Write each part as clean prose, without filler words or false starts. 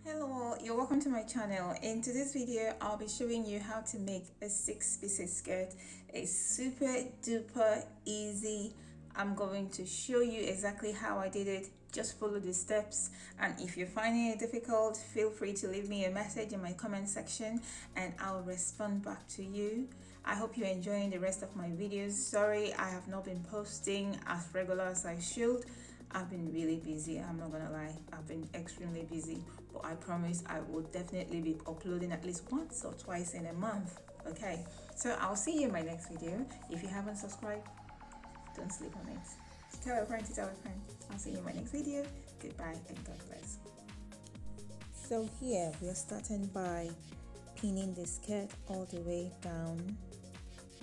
Hello, you're welcome to my channel. In today's video, I'll be showing you how to make a 6-piece skirt. It's super duper easy. I'm going to show you exactly how I did it. Just follow the steps, and if you're finding it difficult, feel free to leave me a message in my comment section and I'll respond back to you. I hope you're enjoying the rest of my videos. Sorry I have not been posting as regular as I should. I've been really busy, I'm not gonna lie. I've been extremely busy, but I promise I will definitely be uploading at least once or twice in a month. Okay, so I'll see you in my next video. If you haven't subscribed, don't sleep on it. Tell a friend to tell a friend. I'll see you in my next video. Goodbye and God bless. So here we are starting by pinning the skirt all the way down.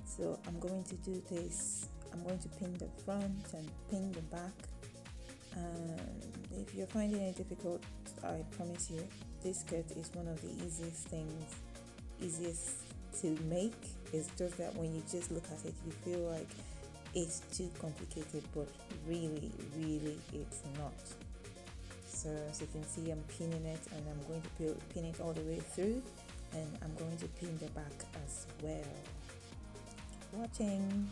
So I'm going to do this. I'm going to pin the front and pin the back. And if you're finding it difficult, I promise you this skirt is one of the easiest to make. It's just that when you just look at it, you feel like it's too complicated, but really it's not. So as you can see, I'm pinning it, and I'm going to pin it all the way through, and I'm going to pin the back as well. Watching.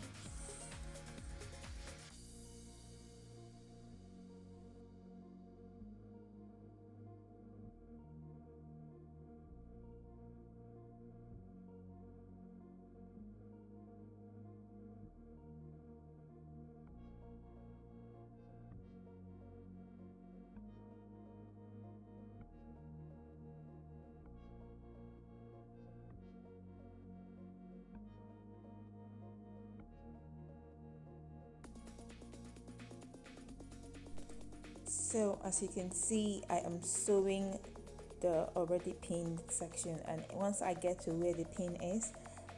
So as you can see, I am sewing the already pinned section, and once I get to where the pin is,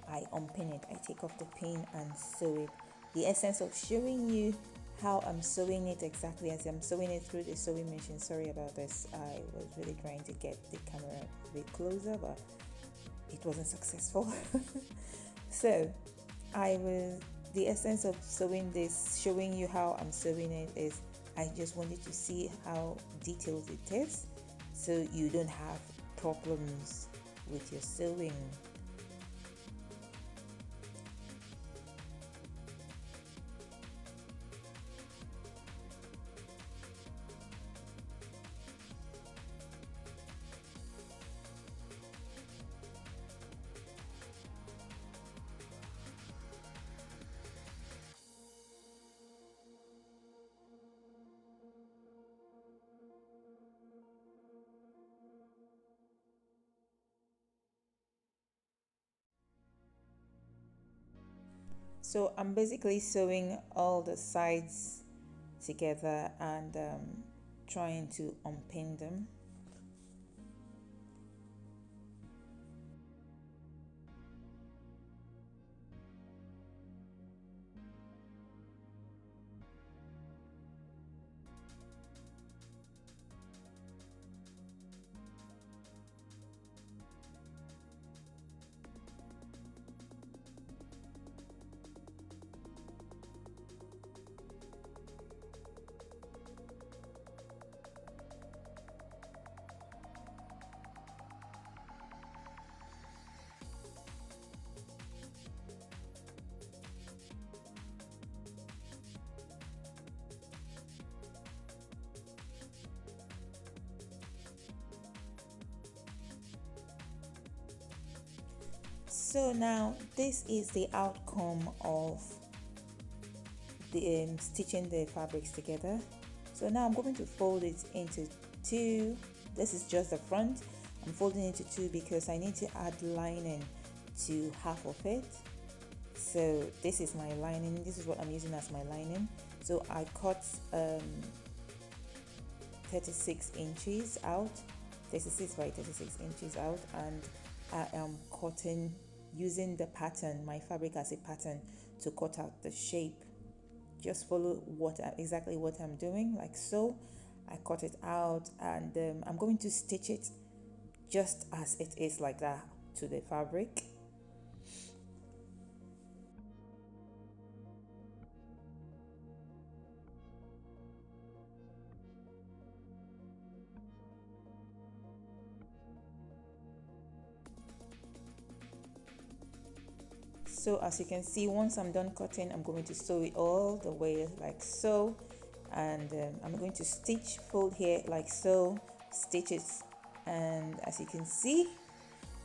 I unpin it. I take off the pin and sew it. The essence of showing you how I'm sewing it exactly as I'm sewing it through the sewing machine. Sorry about this. I was really trying to get the camera a bit closer, but it wasn't successful. So I will, the essence of sewing this, showing you how I'm sewing it, is I just wanted to see how detailed it is so you don't have problems with your sewing. So I'm basically sewing all the sides together and trying to unpin them. So now this is the outcome of the stitching the fabrics together. So now I'm going to fold it into two. This is just the front. I'm folding it into two because I need to add lining to half of it. So this is my lining. This is what I'm using as my lining. So I cut 36 inches out, 36 by 36 inches out, and I am cutting using the pattern, my fabric as a pattern, to cut out the shape. Just follow exactly what I'm doing, like so. I cut it out, and I'm going to stitch it just as it is, like that, to the fabric. So as you can see, once I'm done cutting, I'm going to sew it all the way like so, and I'm going to stitch, fold here like so, stitch it, and as you can see,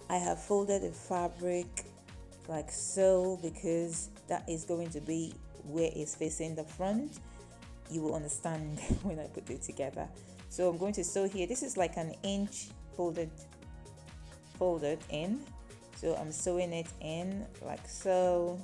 I have folded the fabric like so because that is going to be where it's facing the front. You will understand when I put it together. So I'm going to sew here. This is like an inch folded in, so I'm sewing it in like so.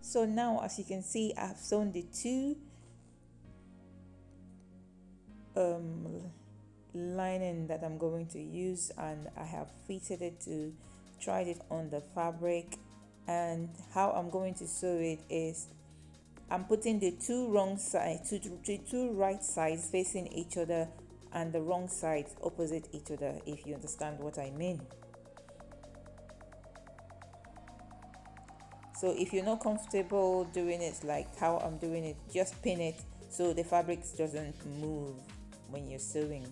So now as you can see, I've sewn the two lining that I'm going to use, and I have fitted it to try it on the fabric. And how I'm going to sew it is I'm putting the two wrong sides, two right sides facing each other, and the wrong sides opposite each other, if you understand what I mean. So if you're not comfortable doing it like how I'm doing it, just pin it so the fabric doesn't move when you're sewing.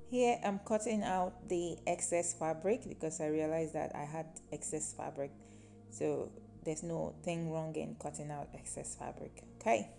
Here I'm cutting out the excess fabric because I realized that I had excess fabric. So there's no thing wrong in cutting out excess fabric. Okay.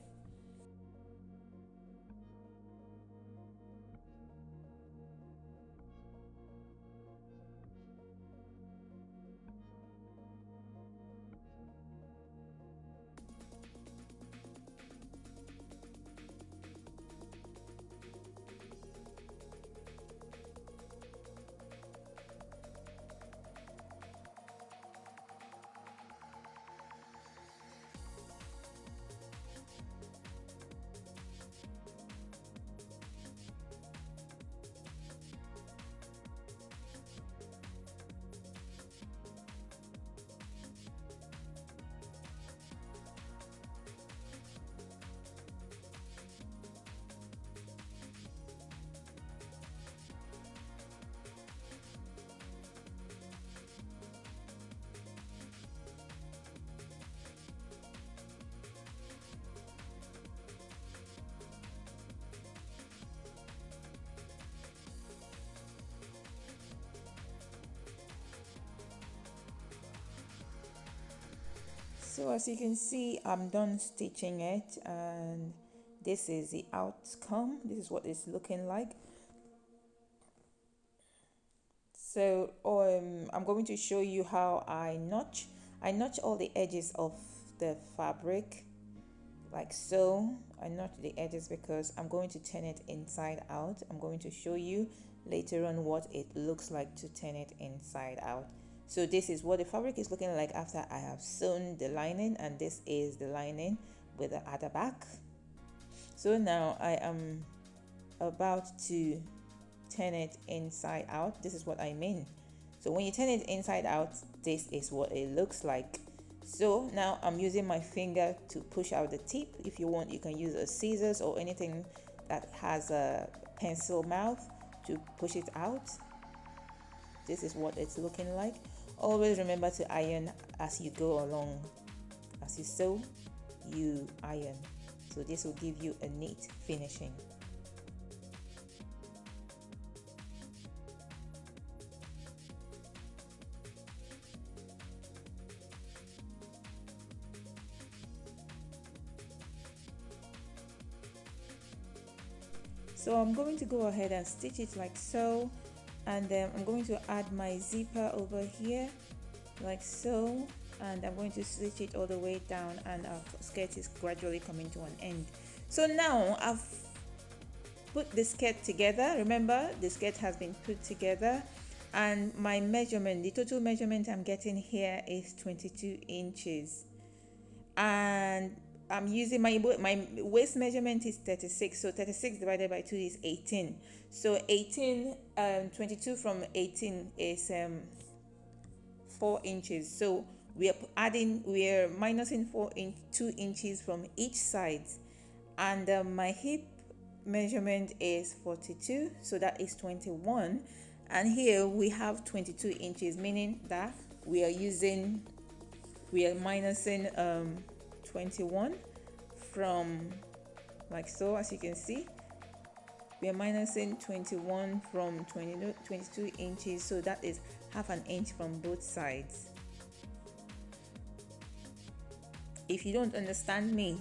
So as you can see, I'm done stitching it, and this is the outcome. This is what it's looking like. So I'm going to show you how I notch. I notch all the edges of the fabric like so. I notch the edges because I'm going to turn it inside out. I'm going to show you later on what it looks like to turn it inside out. So this is what the fabric is looking like after I have sewn the lining, and this is the lining with the other back. So now I am about to turn it inside out. This is what I mean. So when you turn it inside out, this is what it looks like. So now I'm using my finger to push out the tip. If you want, you can use a scissors or anything that has a pencil mouth to push it out. this is what it's looking like. Always remember to iron as you go along. As you sew, you iron, so this will give you a neat finishing. So I'm going to go ahead and stitch it like so, and then I'm going to add my zipper over here like so, and I'm going to stitch it all the way down, and our skirt is gradually coming to an end. So now I've put the skirt together. Remember, the skirt has been put together, and my measurement, the total measurement I'm getting here is 22 inches, and I'm using my waist measurement is 36, so 36 divided by 2 is 18. So 18, 22 from 18 is 4 inches. So we're minusing 2 inches from each side, and my hip measurement is 42, so that is 21, and here we have 22 inches, meaning that we are minusing 21 from, like so, as you can see, we are minusing 21 from 22 inches, so that is half an inch from both sides. If you don't understand me,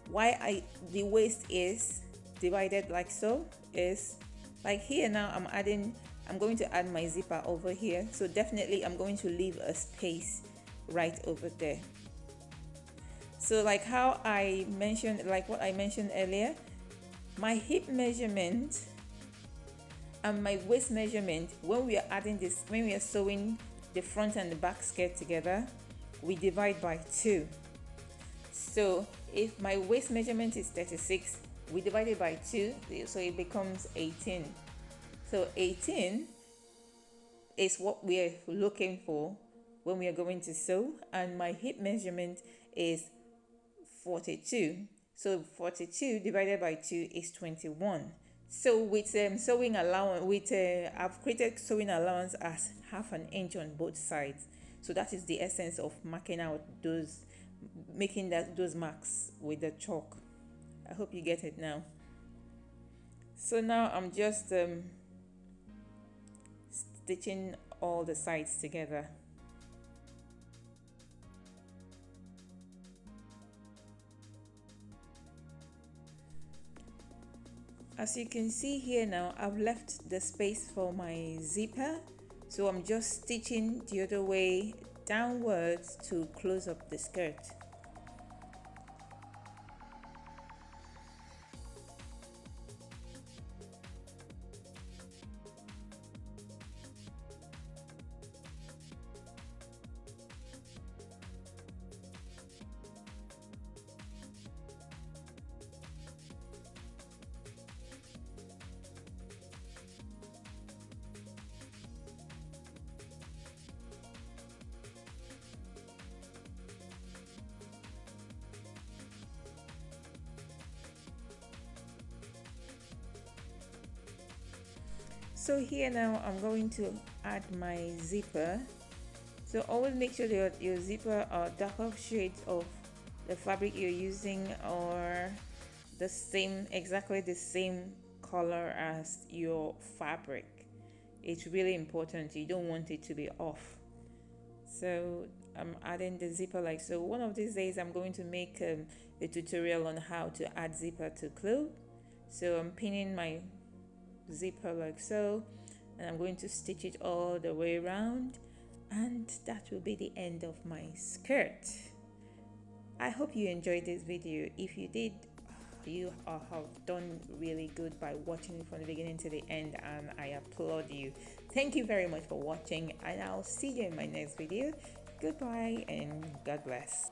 why the waist is divided like so is like here. Now I'm going to add my zipper over here, so definitely I'm going to leave a space right over there. So like how I mentioned, like what I mentioned earlier, my hip measurement and my waist measurement, when we are sewing the front and the back skirt together, we divide by 2. So if my waist measurement is 36, we divide it by 2, so it becomes 18. So 18 is what we are looking for when we are going to sew, and my hip measurement is 42. So 42 divided by 2 is 21. So with sewing allowance, I've created sewing allowance as half an inch on both sides. So that is the essence of marking out making those marks with the chalk. I hope you get it now. So now I'm just stitching all the sides together. As you can see here now, I've left the space for my zipper, so I'm just stitching the other way downwards to close up the skirt. So here now I'm going to add my zipper. So always make sure that your zipper are darker shades of the fabric you're using, or exactly the same color as your fabric. It's really important. You don't want it to be off. So I'm adding the zipper like so. One of these days I'm going to make a tutorial on how to add zipper to clothes. So I'm pinning my zipper like so, and I'm going to stitch it all the way around, and that will be the end of my skirt. I hope you enjoyed this video. If you did, you have done really good by watching it from the beginning to the end, and I applaud you. Thank you very much for watching, and I'll see you in my next video. Goodbye and God bless.